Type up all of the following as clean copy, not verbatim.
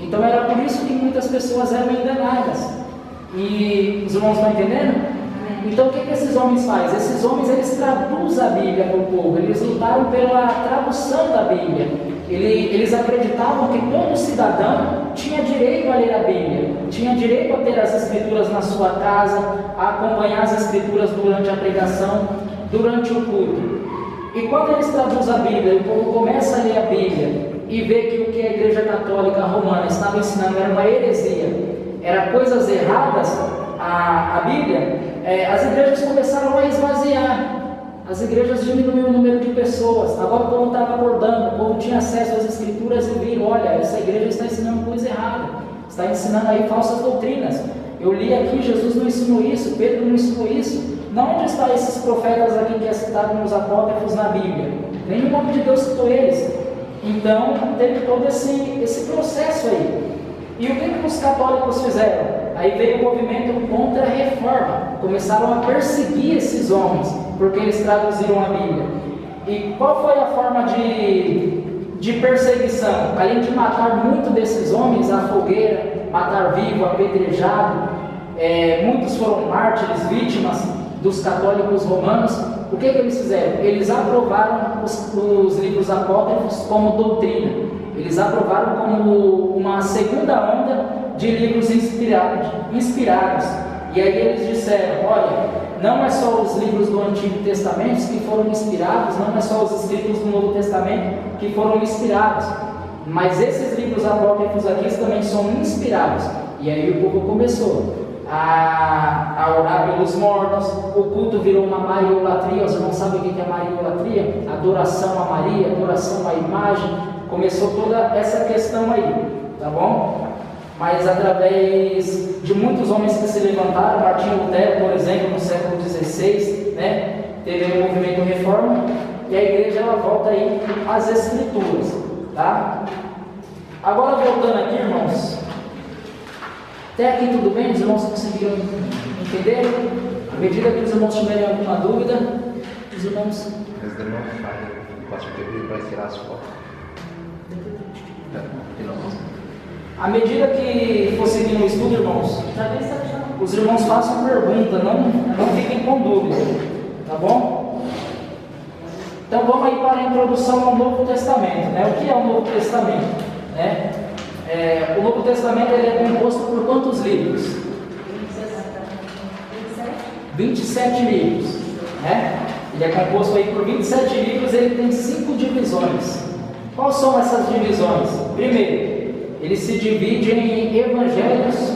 Então era por isso que muitas pessoas eram enganadas. E os irmãos estão entendendo? Então o que esses homens fazem? Esses homens, eles traduzem a Bíblia para o povo, eles lutaram pela tradução da Bíblia. Eles acreditavam que todo cidadão tinha direito a ler a Bíblia, tinha direito a ter as Escrituras na sua casa, a acompanhar as Escrituras durante a pregação, durante o culto. E quando eles traduzem a Bíblia, o povo começa a ler a Bíblia e vê que o que a Igreja Católica Romana estava ensinando era uma heresia, era coisas erradas, a Bíblia, as igrejas começaram a esvaziar. As igrejas diminuíram o número de pessoas. Agora o povo estava acordando, o povo tinha acesso às Escrituras e viram: olha, essa igreja está ensinando coisa errada, está ensinando aí falsas doutrinas. Eu li aqui, Jesus não ensinou isso, Pedro não ensinou isso. Não, onde estão esses profetas aqui que é citado nos apócrifos na Bíblia? Nem o nome de Deus citou eles. Então teve todo esse processo aí. E o que os católicos fizeram? Aí veio o movimento contra a reforma. Começaram a perseguir esses homens, porque eles traduziram a Bíblia. E qual foi a forma de perseguição? Além de matar muito desses homens à fogueira, matar vivo, apedrejado, muitos foram mártires, vítimas dos católicos romanos. O que eles fizeram? Eles aprovaram os livros apócrifos como doutrina. Eles aprovaram como uma segunda onda de livros inspirados. E aí eles disseram: olha, não é só os livros do Antigo Testamento que foram inspirados, não é só os escritos do Novo Testamento que foram inspirados, mas esses livros apócrifos aqui também são inspirados. E aí o povo começou a orar pelos mortos, o culto virou uma mariolatria. Os irmãos sabem o que é mariolatria? Adoração a Maria, adoração à imagem. Começou toda essa questão aí, tá bom? Mas através de muitos homens que se levantaram, Martinho Lutero, por exemplo, no século XVI, né, teve o movimento Reforma, e a igreja ela volta aí às Escrituras, tá? Agora voltando aqui, irmãos, até aqui tudo bem? Os irmãos conseguiram entender? À medida que os irmãos tiverem alguma dúvida, os irmãos... À medida que for seguindo o estudo, irmãos, os irmãos façam pergunta, não fiquem com dúvida, tá bom? Então vamos aí para a introdução ao Novo Testamento, né? O que é o Novo Testamento? Né? O Novo Testamento ele é composto por quantos livros? 27 livros, né? Ele é composto aí por 27 livros, ele tem 5 divisões. Quais são essas divisões? Primeiro, ele se divide em evangelhos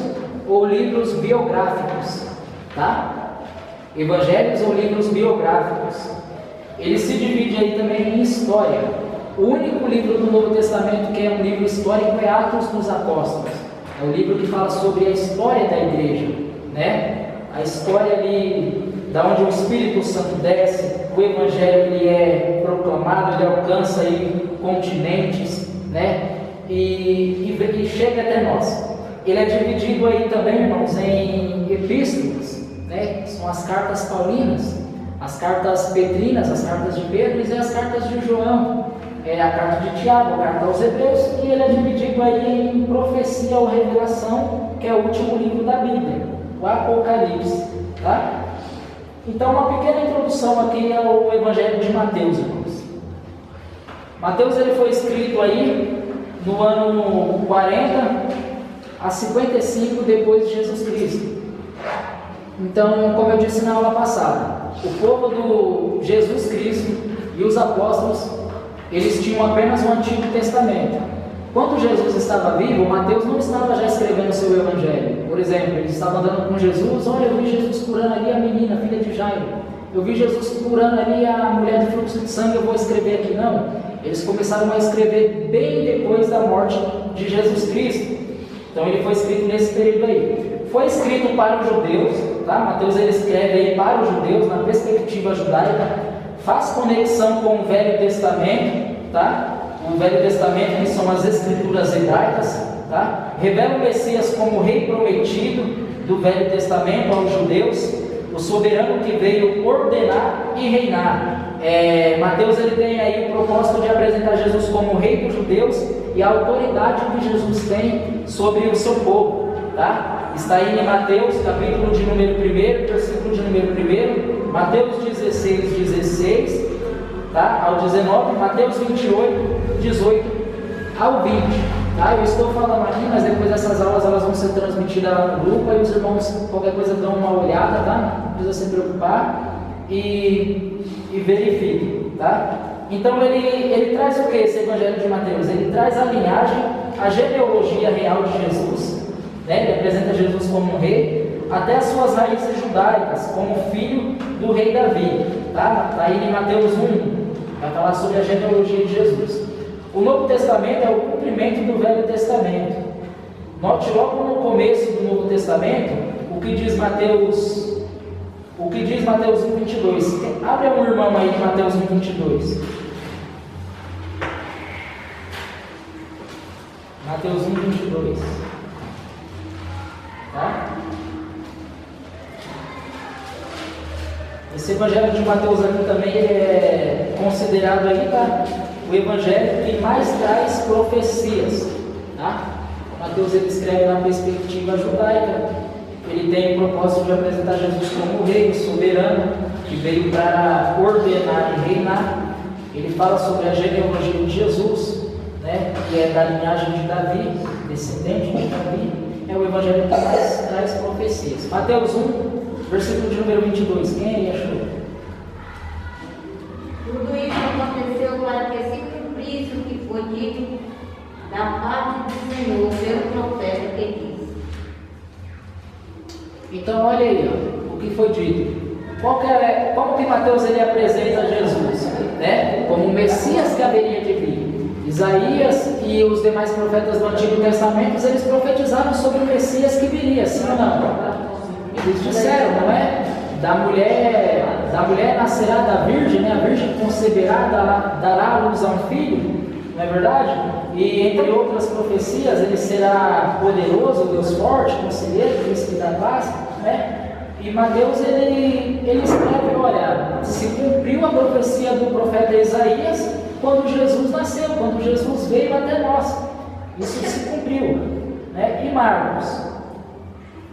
ou livros biográficos, tá? Evangelhos ou livros biográficos. Ele se divide aí também em história. O único livro do Novo Testamento que é um livro histórico é Atos dos Apóstolos. É o livro que fala sobre a história da igreja, né? A história ali, da onde o Espírito Santo desce, o Evangelho ele é proclamado, ele alcança aí continentes, né? E chega até nós. Ele é dividido aí também, irmãos, em epístolas, né? São as cartas paulinas, as cartas petrinas, as cartas de Pedro e as cartas de João, a carta de Tiago, a carta aos Hebreus, e ele é dividido aí em profecia ou revelação, que é o último livro da Bíblia, o Apocalipse, tá? Então, uma pequena introdução aqui ao Evangelho de Mateus, irmãos. Mateus ele foi escrito aí no ano 40 a 55 depois de Jesus Cristo. Então, como eu disse na aula passada, o povo do Jesus Cristo e os apóstolos, eles tinham apenas o Antigo Testamento. Quando Jesus estava vivo, Mateus não estava já escrevendo o seu evangelho. Por exemplo, ele estava andando com Jesus: olha, eu vi Jesus curando ali a menina, filha de Jairo. Eu vi Jesus curando ali a mulher de fluxo de sangue, eu vou escrever aqui. Não. Eles começaram a escrever bem depois da morte de Jesus Cristo. Então ele foi escrito nesse período aí. Foi escrito para os judeus, tá? Mateus ele escreve aí para os judeus, na perspectiva judaica, faz conexão com o Velho Testamento, tá? O Velho Testamento que são as escrituras hebraicas, tá? Revela o Messias como rei prometido do Velho Testamento aos judeus. o soberano que veio ordenar e reinar. Mateus ele tem aí o propósito de apresentar Jesus como rei dos judeus e a autoridade que Jesus tem sobre o seu povo, tá? Está aí em Mateus, capítulo de número 1, versículo de número 1, Mateus 16, tá? Ao 19, Mateus 28, 18 ao 20, tá? Eu estou falando aqui, mas depois essas aulas elas vão ser transmitidas lá no grupo, aí os irmãos, qualquer coisa, dão uma olhada, tá? Não precisa se preocupar e verifiquem, tá? Então ele traz o que esse Evangelho de Mateus? Ele traz a linhagem, a genealogia real de Jesus, né? Ele apresenta Jesus como um rei, até as suas raízes judaicas, como filho do rei Davi, tá? Está aí em Mateus 1, vai falar sobre a genealogia de Jesus. O Novo Testamento é o cumprimento do Velho Testamento. Note logo no começo do Novo Testamento o que diz Mateus 1:22. Abre um irmão aí de Mateus 1:22. Mateus 1:22. Tá? Esse Evangelho de Mateus aqui também é considerado aí, tá? O Evangelho que mais traz profecias, tá? Mateus ele escreve na perspectiva judaica. Ele tem o propósito de apresentar Jesus como rei, soberano, que veio para ordenar e reinar. Ele fala sobre a genealogia de Jesus, né? Que é da linhagem de Davi, descendente de Davi. É o Evangelho que mais traz profecias. Mateus 1, versículo de número 22. Quem aí achou? Tudo isso aconteceu para que se cumprisse o que foi dito da parte do Senhor pelo profeta que disse. Então olha aí, ó, o que foi dito. Como que Mateus ele apresenta Jesus, né? Como o Messias que haveria de vir. Isaías e os demais profetas do Antigo Testamento, eles profetizaram sobre o Messias que viria, sim ou não? Eles disseram, não é? Da mulher nascerá da virgem, né? A virgem conceberá, dará à luz a um filho, não é verdade? E entre outras profecias, ele será poderoso, Deus forte, conselheiro, príncipe da paz, né? E Mateus ele escreve, olha, se cumpriu a profecia do profeta Isaías quando Jesus nasceu, quando Jesus veio até nós. Isso se cumpriu, né? E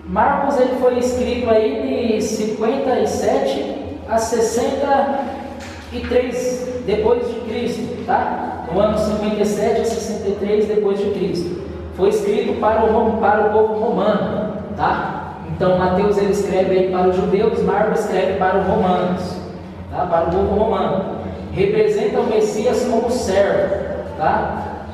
Marcos ele foi escrito aí de 57 a 63 depois de Cristo, tá? No ano 57 a 63 depois de Cristo. Foi escrito para o povo romano, tá? Então Mateus ele escreve aí para os judeus, Marcos escreve para os romanos, tá? Para o povo romano. Representa o Messias como servo, tá?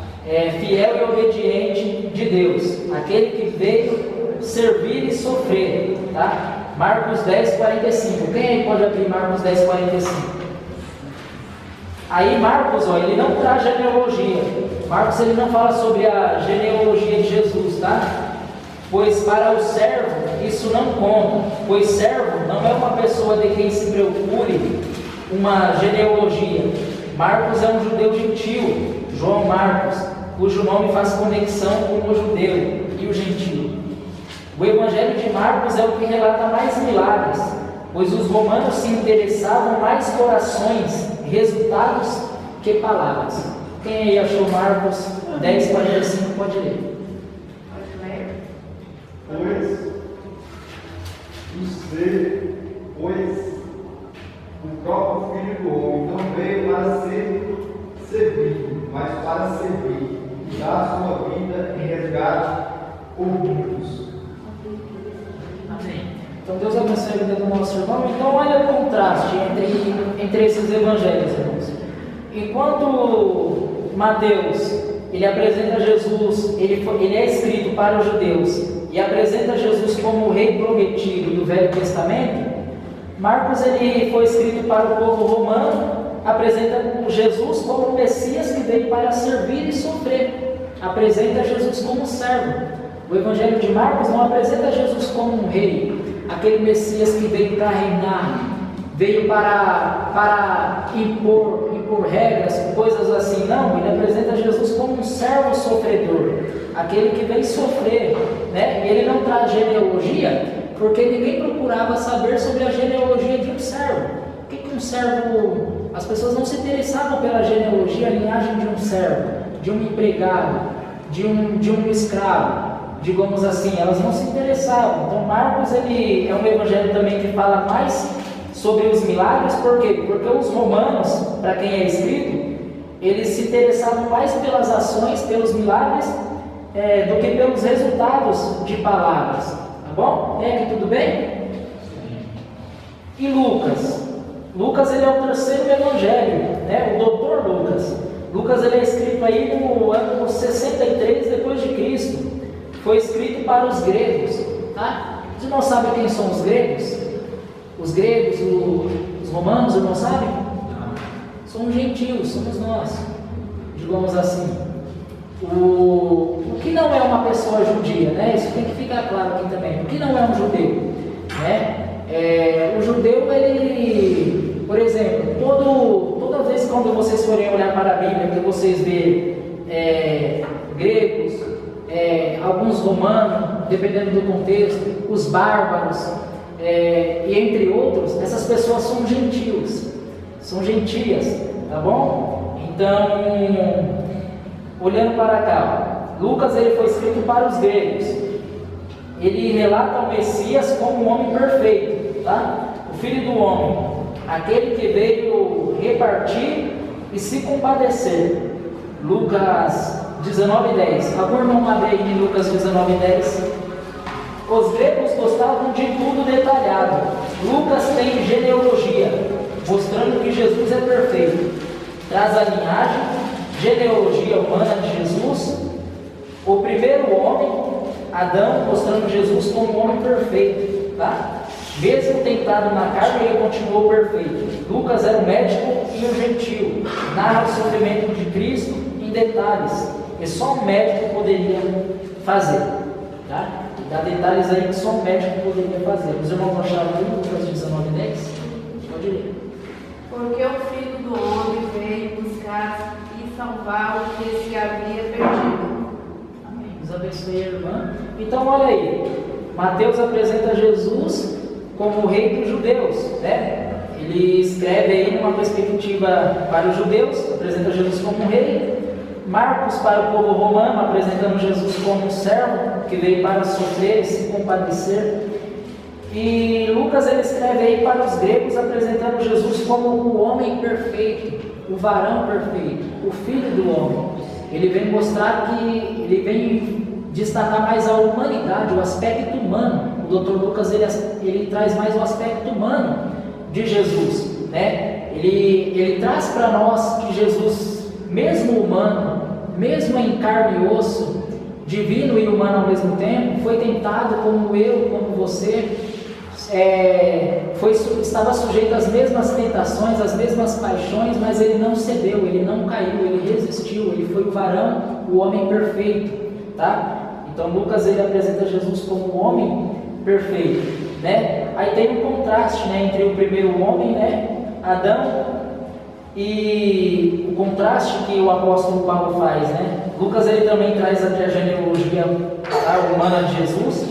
Fiel e obediente de Deus, aquele que veio servir e sofrer, tá? Marcos 10:45. Quem aí pode abrir Marcos 10:45? Aí Marcos, ó, ele não traz genealogia. Marcos ele não fala sobre a genealogia de Jesus, tá? Pois para o servo isso não conta, pois servo não é uma pessoa de quem se preocupe uma genealogia. Marcos é um judeu gentil, João Marcos, cujo nome faz conexão com o judeu e o gentil. O Evangelho de Marcos é o que relata mais milagres, pois os romanos se interessavam mais por ações, resultados, que palavras. Quem aí achou Marcos 10:45 pode ler. Pois o próprio Filho do Homem não veio para ser servido, mas para servir e dar a sua vida em resgate por muitos. Amém. Então Deus abençoe a vida do nosso irmão. Então olha o contraste entre esses evangelhos, irmãos. Enquanto Mateus ele apresenta Jesus, ele é escrito para os judeus e apresenta Jesus como o rei prometido do Velho Testamento, Marcos ele foi escrito para o povo romano, apresenta Jesus como o Messias que veio para servir e sofrer, apresenta Jesus como servo. O Evangelho de Marcos não apresenta Jesus como um rei, aquele Messias que veio para reinar, veio para impor regras, coisas assim. Não, ele apresenta Jesus como um servo sofredor, aquele que vem sofrer, né? E ele não traz genealogia, Porque ninguém procurava saber sobre a genealogia de um servo. Por que um servo... As pessoas não se interessavam pela genealogia, a linhagem de um servo, de um empregado, de um escravo, digamos assim, elas não se interessavam. Então Marcos ele é um evangelho também que fala mais sobre os milagres. Por quê? Porque os romanos, para quem é escrito, eles se interessavam mais pelas ações, pelos milagres, do que pelos resultados de palavras. Tá bom? Aqui tudo bem? E Lucas? Lucas ele é o terceiro evangelho, né? O doutor Lucas. Lucas ele é escrito aí no ano 63 depois de Cristo. Foi escrito para os gregos, tá? Vocês não sabem quem são os gregos? Os gregos, os romanos, não sabem? São gentios, somos nós, digamos assim. O que não é uma pessoa judia, né? Isso tem que ficar claro aqui também. O que não é um judeu, né? O judeu, ele, por exemplo, toda vez quando vocês forem olhar para a Bíblia, que vocês vê gregos, alguns romanos, dependendo do contexto, os bárbaros, e entre outros, essas pessoas são gentios, são gentias, tá bom? Então, olhando para cá, Lucas ele foi escrito para os gregos. Ele relata o Messias como um homem perfeito, tá? O Filho do Homem, aquele que veio repartir e se compadecer. Lucas 19:10. Algum irmão abre aí em Lucas 19:10. Os gregos gostavam de tudo detalhado. Lucas tem genealogia, mostrando que Jesus é perfeito. Traz a linhagem, genealogia humana de Jesus. O primeiro homem, Adão, mostrando Jesus como um homem perfeito, tá? Mesmo tentado na carne, ele continuou perfeito. Lucas era um médico e um gentio. Narra o sofrimento de Cristo em detalhes, que só um médico poderia fazer, tá? Dá detalhes aí que só um médico poderia fazer. Os irmãos acharam aí, Lucas 19:10? Pode ler. Porque o Filho do Homem veio buscar e salvar o que se havia perdido. Deus abençoe a irmã. Então, olha aí, Mateus apresenta Jesus como o rei dos judeus, né? Ele escreve aí numa perspectiva para os judeus, apresenta Jesus como um rei. Marcos para o povo romano, apresentando Jesus como um servo que veio para sofrer e se compadecer. E Lucas ele escreve aí para os gregos, apresentando Jesus como o homem perfeito, o varão perfeito, o filho do homem. Ele vem mostrar que, ele vem destacar mais a humanidade, o aspecto humano. O Dr. Lucas ele traz mais o aspecto humano de Jesus, né? Ele traz para nós que Jesus, mesmo humano, mesmo em carne e osso, divino e humano ao mesmo tempo, foi tentado como eu, como você, estava sujeito às mesmas tentações, às mesmas paixões, mas ele não cedeu, ele não caiu, ele resistiu, ele foi o varão, o homem perfeito, tá? Então Lucas ele apresenta Jesus como um homem perfeito, né? Aí tem um contraste, né, entre o primeiro homem, né, Adão, e o contraste que o apóstolo Paulo faz, né? Lucas ele também traz aqui a genealogia humana de Jesus,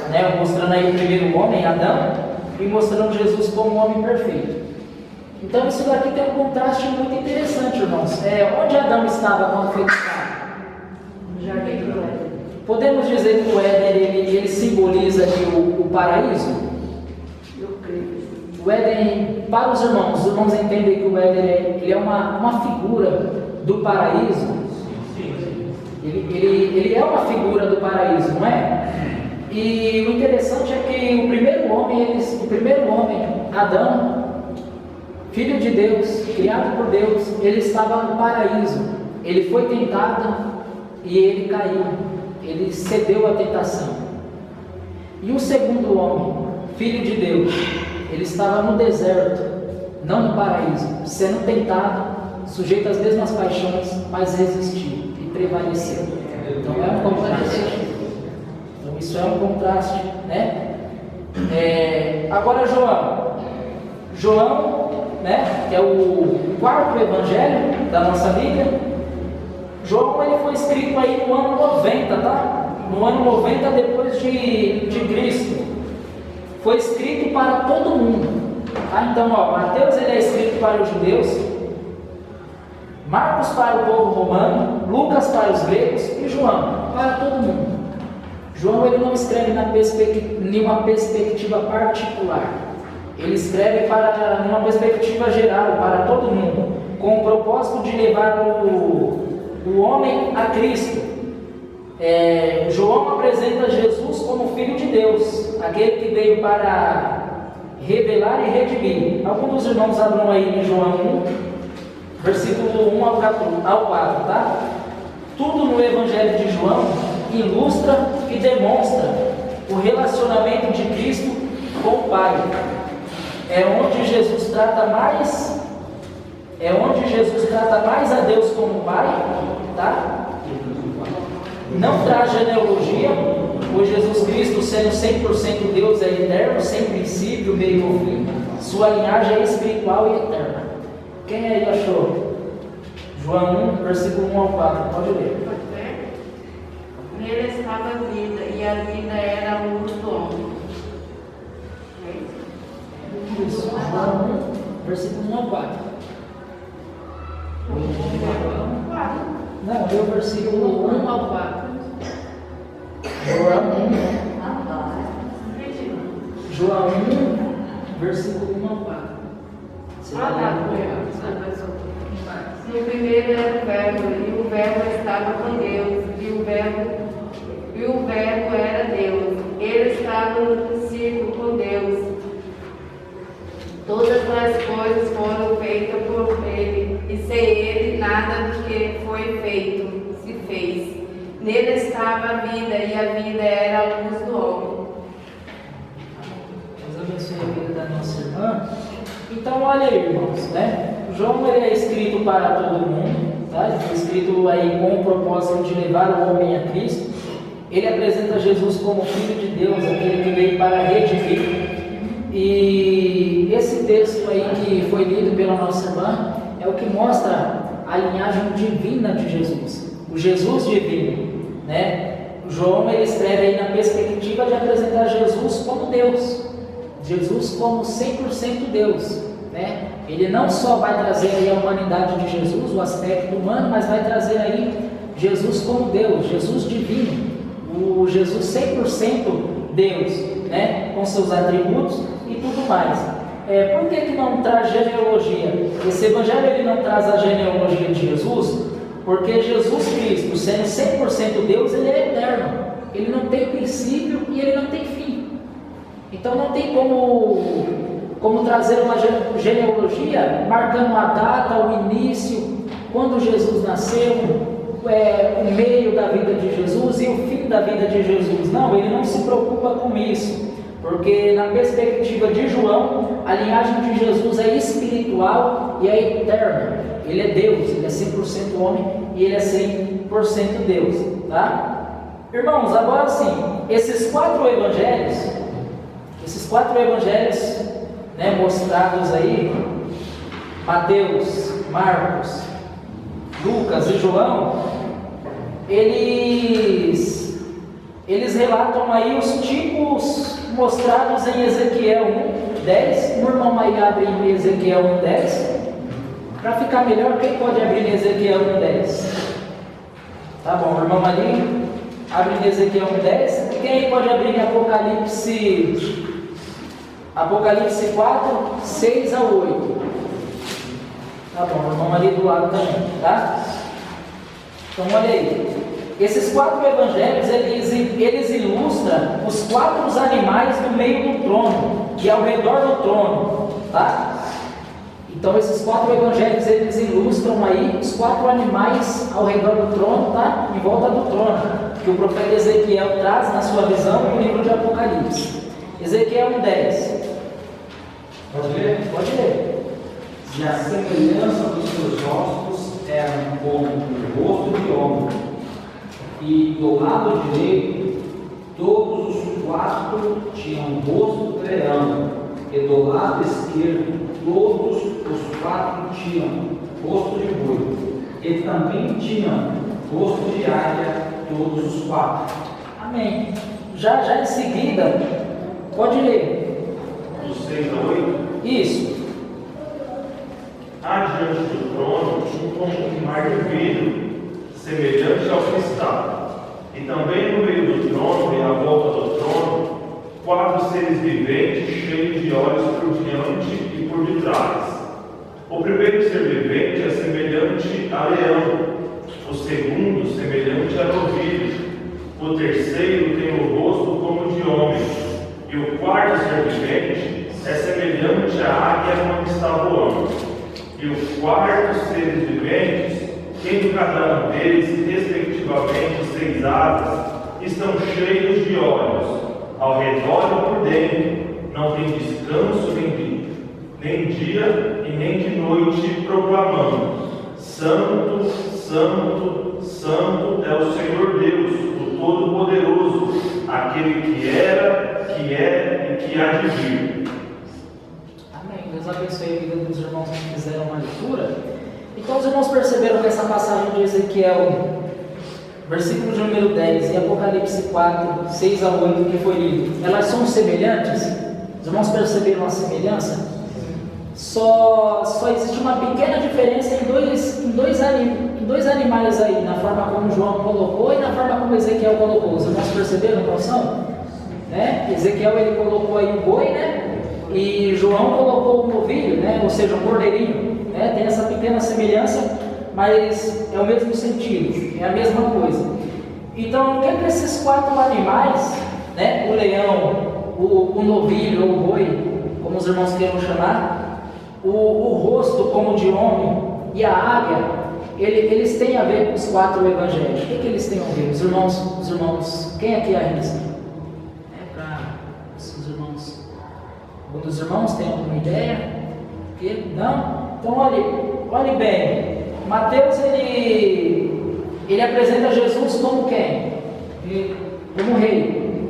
né, mostrando aí o primeiro homem, Adão, e mostrando Jesus como um homem perfeito. Então isso daqui tem um contraste muito interessante, irmãos. Onde Adão estava quando foi criado? No jardim do Éden. Podemos dizer que o Éden ele simboliza aqui o paraíso? Eu creio. O Éden, para os irmãos entendem que o Éden ele é uma figura do paraíso? Ele é uma figura do paraíso, não é? E o interessante é que o primeiro homem, Adão, filho de Deus, criado por Deus, ele estava no paraíso. Ele foi tentado e ele caiu. Ele cedeu à tentação. E o segundo homem, filho de Deus, ele estava no deserto, não no paraíso, sendo tentado, sujeito às mesmas paixões, mas resistiu e prevaleceu. Então é um contraste. Então isso é um contraste, né? Agora João, né, que é o quarto evangelho da nossa Bíblia. João ele foi escrito aí no ano 90, tá? No ano 90 depois de Cristo. foi escrito para todo mundo. Tá? Então, Mateus ele é escrito para os judeus, Marcos para o povo romano, Lucas para os gregos e João para todo mundo. João ele não escreve numa perspectiva particular, ele escreve numa perspectiva geral, para todo mundo, com o propósito de levar o homem a Cristo. João apresenta Jesus como Filho de Deus, aquele que veio para revelar e redimir. Alguns dos irmãos abram aí em João 1, versículo 1 ao 4, tá? Tudo no Evangelho de João ilustra e demonstra o relacionamento de Cristo com o Pai. É onde Jesus trata mais a Deus como Pai, tá? Não traz genealogia, pois Jesus Cristo, sendo 100% Deus, é eterno, sem princípio, meio ou fim. Sua linhagem é espiritual e eterna. Quem aí achou? João 1, versículo 1 ao 4, pode ler. Nele estava a vida, e a vida era a luz do homem. Isso, João 1, versículo 1 ao 4. Não, é o versículo 1 ao 4. João 1, versículo 1 ao 4. No primeiro era o Verbo, e o Verbo estava com Deus, e o Verbo era Deus. Ele estava no princípio com Deus. Todas as coisas foram feitas por Ele, e sem Ele nada do que foi feito se fez. Nele estava a vida, e a vida era a luz do homem. Deus abençoe a vida da nossa irmã. Então, olha aí, irmãos, né? João ele é escrito para todo mundo, tá? Ele foi escrito aí com o propósito de levar o homem a Cristo. Ele apresenta Jesus como Filho de Deus, aquele que veio para redimir. E esse texto aí que foi lido pela nossa irmã é o que mostra a linhagem divina de Jesus, o Jesus divino, né? João ele escreve aí na perspectiva de apresentar Jesus como Deus, Jesus como 100% Deus, né? Ele não só vai trazer aí a humanidade de Jesus, o aspecto humano, mas vai trazer aí Jesus como Deus, Jesus divino, o Jesus 100% Deus, né? Com seus atributos e tudo mais. Por que não traz genealogia? Esse evangelho ele não traz a genealogia de Jesus, porque Jesus Cristo, sendo 100% Deus, ele é eterno, ele não tem princípio e ele não tem fim. Então não tem como trazer uma genealogia marcando a data, o início, quando Jesus nasceu, o meio da vida de Jesus e o fim da vida de Jesus. Não, ele não se preocupa com isso, porque na perspectiva de João, a linhagem de Jesus é espiritual e é eterna. Ele é Deus, ele é 100% homem e ele é 100% Deus, tá? Irmãos, agora sim, esses quatro evangelhos, né, mostrados aí, Mateus, Marcos, Lucas e João, eles relatam aí os tipos mostrados em Ezequiel 1:10. O irmão aí abre em Ezequiel 1:10. Para ficar melhor, quem pode abrir em Ezequiel 1:10? Tá bom, o irmão ali abre em Ezequiel 1:10. Quem pode abrir em Apocalipse 4:6 a 8? Tá bom, o irmão ali do lado também, tá? Então olha aí. Esses quatro evangelhos, eles ilustram os quatro animais no meio do trono e ao redor do trono, tá? Então esses quatro evangelhos, eles ilustram aí os quatro animais ao redor do trono, tá? Em volta do trono, que o profeta Ezequiel traz na sua visão no livro de Apocalipse. Ezequiel 1:10. Pode ler? Pode ler. E a semelhança dos seus rostos era como o rosto de homem, e do lado direito todos os quatro tinham rosto de leão, e do lado esquerdo todos os quatro tinham rosto de boi, e também tinham rosto de águia todos os quatro. Amém. Já em seguida, pode ler. do 6 a 8. Isso. Há diante do trono um mar de vidro, semelhante ao cristal. E também no meio do trono e à volta do trono, 4 seres viventes cheios de olhos por diante e por detrás. O primeiro ser vivente é semelhante a leão, o segundo semelhante a novilho, o terceiro tem o rosto como de homem, e o quarto ser vivente é semelhante à águia quando está voando. E os 4 seres viventes, tendo cada um deles, respectivamente, 6 asas, estão cheios de olhos, ao redor e por dentro, não tem descanso nem dia e nem de noite, proclamando: Santo, Santo, Santo é o Senhor Deus, o Todo-Poderoso, aquele que era, que é e que há de vir. Amém. Deus abençoe a vida dos irmãos que fizeram uma leitura. Então os irmãos perceberam que essa passagem de Ezequiel, versículo de número 10 e Apocalipse 4, 6 a 8 que foi lido, elas são semelhantes? Os irmãos perceberam a semelhança? Só existe uma pequena diferença em dois animais aí, na forma como João colocou e na forma como Ezequiel colocou. Os irmãos perceberam qual são? Né? Ezequiel ele colocou aí o boi, né? E João colocou o novilho, né? Ou seja, o cordeirinho, né? Tem essa pequena semelhança, mas é o mesmo sentido, é a mesma coisa. Então, o que é que esses 4 animais, né? O leão, o novilho ou o boi, como os irmãos queiram chamar, o rosto como de homem e a águia, eles têm a ver com os 4 evangelhos. O que eles têm a ver? Os irmãos, quem aqui arrisca? Para os irmãos. Algum dos irmãos tem alguma ideia? Não? Então olhe bem. Mateus ele apresenta Jesus como quem? Como rei.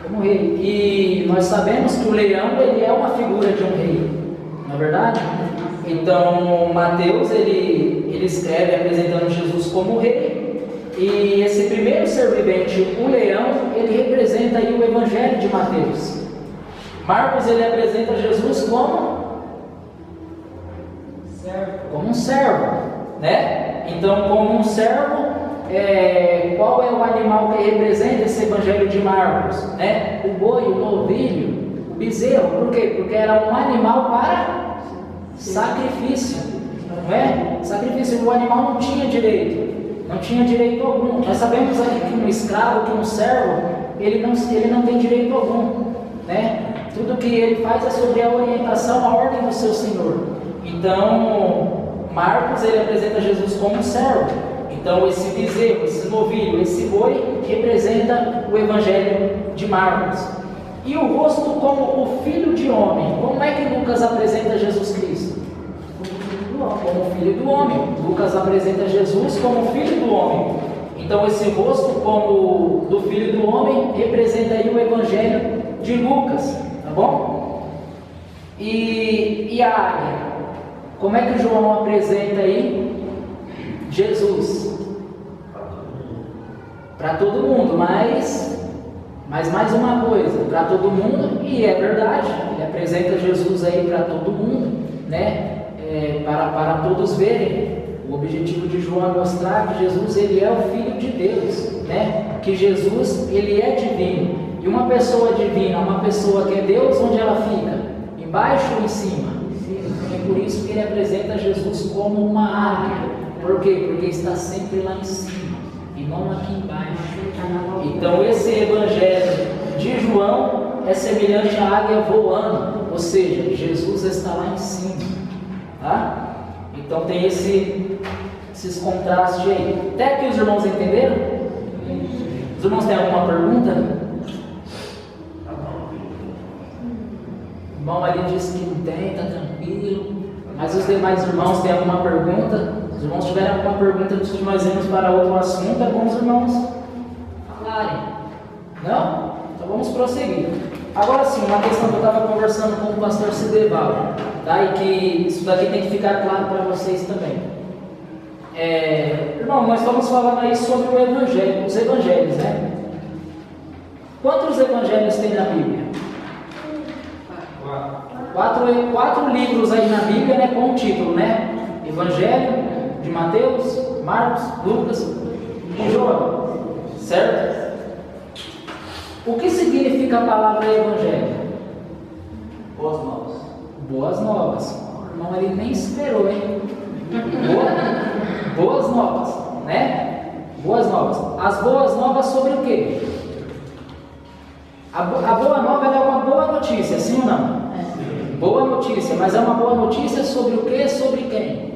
Como rei. E nós sabemos que o leão ele é uma figura de um rei. Não é verdade? Então Mateus ele escreve apresentando Jesus como rei, e esse primeiro ser vivente, o leão, ele representa aí o evangelho de Mateus. Marcos ele apresenta Jesus como um servo, né? Então, como um servo, qual é o animal que representa esse evangelho de Marcos, né? O boi, o novilho, o bezerro. Por quê? Porque era um animal para sacrifício, não é? Sacrifício. O animal não tinha direito algum. Nós sabemos aqui que um escravo, que um servo, ele não tem direito algum, né? Tudo que ele faz é sobre a orientação, a ordem do seu Senhor. Então, Marcos ele apresenta Jesus como um servo. Então, esse bezerro, esse novilho, esse boi representa o evangelho de Marcos. E o rosto como o filho de homem. Como é que Lucas apresenta Jesus Cristo? Como filho do homem. Lucas apresenta Jesus como filho do homem. Então esse rosto como do filho do homem representa aí o evangelho de Lucas, tá bom? E a águia, como é que João apresenta aí Jesus? Para todo mundo, mas mais uma coisa, para todo mundo, e é verdade, ele apresenta Jesus aí para todo mundo, né? Para todos verem. O objetivo de João é mostrar que Jesus ele é o Filho de Deus, né? Que Jesus ele é divino. E uma pessoa divina, uma pessoa que é Deus, onde ela fica? Embaixo ou em cima? É por isso que ele apresenta Jesus como uma águia. Por quê? Porque está sempre lá em cima e não aqui embaixo. Então esse evangelho de João é semelhante à águia voando, ou seja, Jesus está lá em cima. Tá? Então tem esses contrastes aí. Até que os irmãos entenderam? Os irmãos têm alguma pergunta? O irmão ali disse que não tem, está tranquilo. Mas os demais irmãos têm alguma pergunta? Os irmãos tiverem alguma pergunta antes de nós irmos para outro assunto, é bom os irmãos falarem. Não? Então vamos prosseguir. Agora sim, uma questão que eu estava conversando com o pastor Cideval, tá? E que isso daqui tem que ficar claro para vocês também. Irmão, nós estamos falando aí sobre o evangelho, os evangelhos, né? Quantos evangelhos tem na Bíblia? Quatro livros aí na Bíblia, né, com o título, né? Evangelho de Mateus, Marcos, Lucas e João, certo? O que significa a palavra evangelho? Boas novas. Boas novas. Não, ele nem esperou, hein? Boas novas, né? Boas novas. As boas novas sobre o quê? A boa nova ela é uma boa notícia, sim ou não? Boa notícia, mas é uma boa notícia sobre o quê? Sobre quem?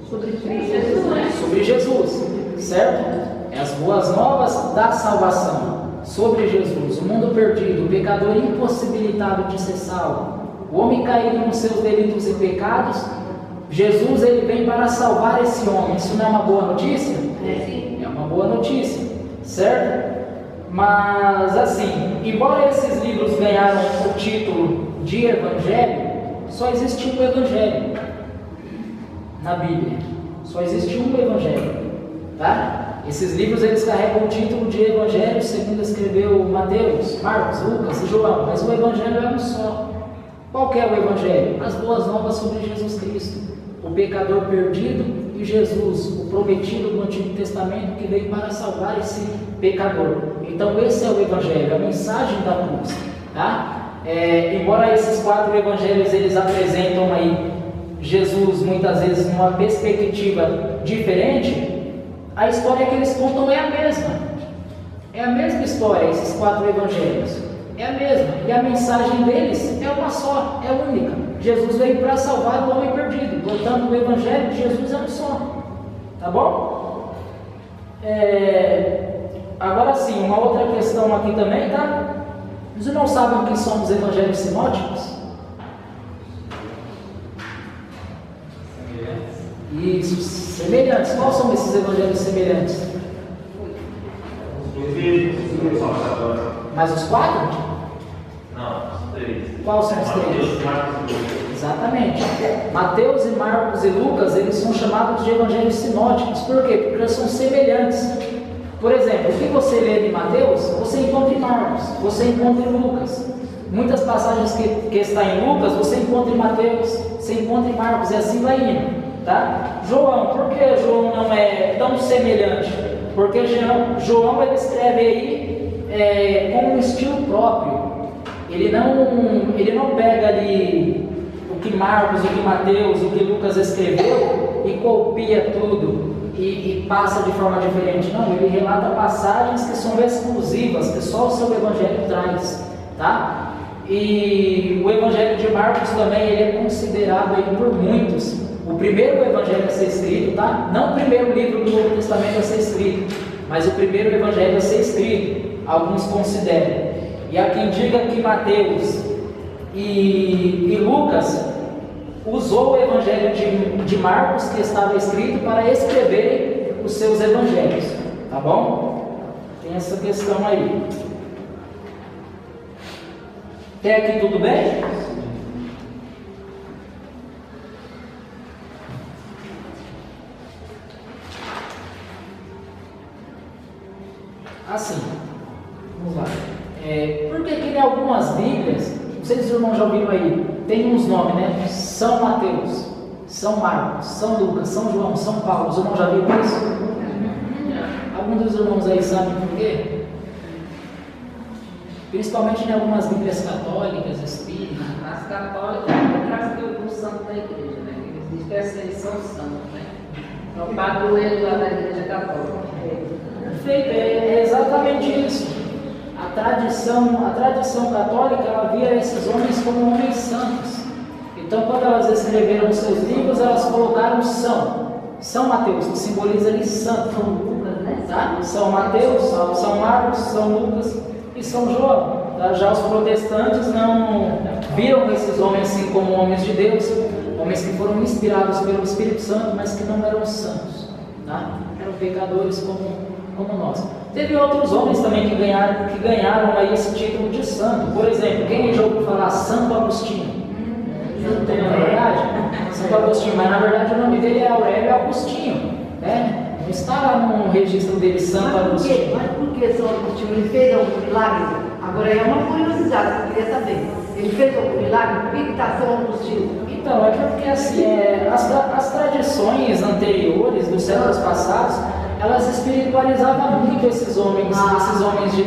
Sobre Jesus. Sobre Jesus, certo? É as boas novas da salvação. Sobre Jesus, o mundo perdido, o pecador impossibilitado de ser salvo, o homem caído nos seus delitos e pecados. Jesus, ele vem para salvar esse homem. Isso não é uma boa notícia? É uma boa notícia, certo? Mas assim, embora esses livros ganharam o título de Evangelho, só existe um Evangelho na Bíblia. Só existe um Evangelho, tá? Esses livros eles carregam o título de Evangelho, segundo escreveu Mateus, Marcos, Lucas e João, mas o Evangelho é um só. Qual que é o Evangelho? As boas novas sobre Jesus Cristo, o pecador perdido e Jesus, o prometido do Antigo Testamento que veio para salvar esse pecador. Então esse é o Evangelho, a mensagem da cruz, tá? Embora esses 4 evangelhos eles apresentam aí Jesus muitas vezes numa perspectiva diferente, a história que eles contam é a mesma. É a mesma história, esses 4 evangelhos. É a mesma. E a mensagem deles é uma só, é única. Jesus veio para salvar o homem perdido. Portanto, o evangelho de Jesus é um só. Tá bom? Agora sim, uma outra questão aqui também, tá? Os irmãos sabem o que são os evangelhos sinóticos? Isso, semelhantes. Quais são esses evangelhos semelhantes? Mas os 4? Não, os 3. Quais são os 3? Mateus, Marcos e Lucas. Exatamente. Mateus e Marcos e Lucas, eles são chamados de evangelhos sinóticos. Por quê? Porque eles são semelhantes. Por exemplo, o que você lê de Mateus, você encontra em Marcos, você encontra em Lucas. Muitas passagens que está em Lucas, você encontra em Mateus, você encontra em Marcos, e assim vai indo. Tá? João, por que João não é tão semelhante? Porque João ele escreve aí com um estilo próprio. Ele não pega ali o que Marcos, o que Mateus, o que Lucas escreveu e copia tudo e passa de forma diferente. Não, ele relata passagens que são exclusivas, que só o seu evangelho traz. Tá? E o evangelho de Marcos também ele é considerado aí por muitos o primeiro evangelho a ser escrito, tá? Não o primeiro livro do Novo Testamento a ser escrito, mas o primeiro evangelho a ser escrito, alguns consideram. E há quem diga que Mateus e Lucas usou o evangelho de Marcos que estava escrito para escrever os seus evangelhos, tá bom? Tem essa questão aí. Até aqui tudo bem? Assim, vamos lá. Por que em algumas Bíblias, não sei se os irmãos já ouviram aí, tem uns nomes, né? São Mateus, São Marcos, São Lucas, São João, São Paulo. Os irmãos já viram isso? Algum dos irmãos aí sabe por quê? Principalmente em algumas Bíblias católicas, espíritas. As católicas, por causa do santo da igreja, né? Eles dizem que esses são santos, né? É o padroeiro lá da igreja católica. Perfeito, é exatamente isso. A tradição católica, ela via esses homens como homens santos. Então, quando elas escreveram os seus livros, elas colocaram São Mateus, que simboliza ali santo. São Lucas, né? Tá? São Mateus, São Marcos, São Lucas e São João. Tá? Já os protestantes não viram esses homens assim como homens de Deus, homens que foram inspirados pelo Espírito Santo, mas que não eram santos. Tá? Eram pecadores como nós. Teve outros homens também que ganharam aí esse título de santo. Por exemplo, quem já ouviu falar Santo Agostinho? Não tem na verdade? Santo Agostinho, mas na verdade o nome dele é Aurélio Agostinho, né? Não está lá no registro dele Santo Agostinho. Mas por que São Agostinho? Ele fez algum milagre Agora é uma curiosidade que eu queria saber. Ele fez algum milagre? Por que está tão possível? Então, é porque assim, as tradições anteriores dos séculos passados, elas espiritualizavam muito esses homens de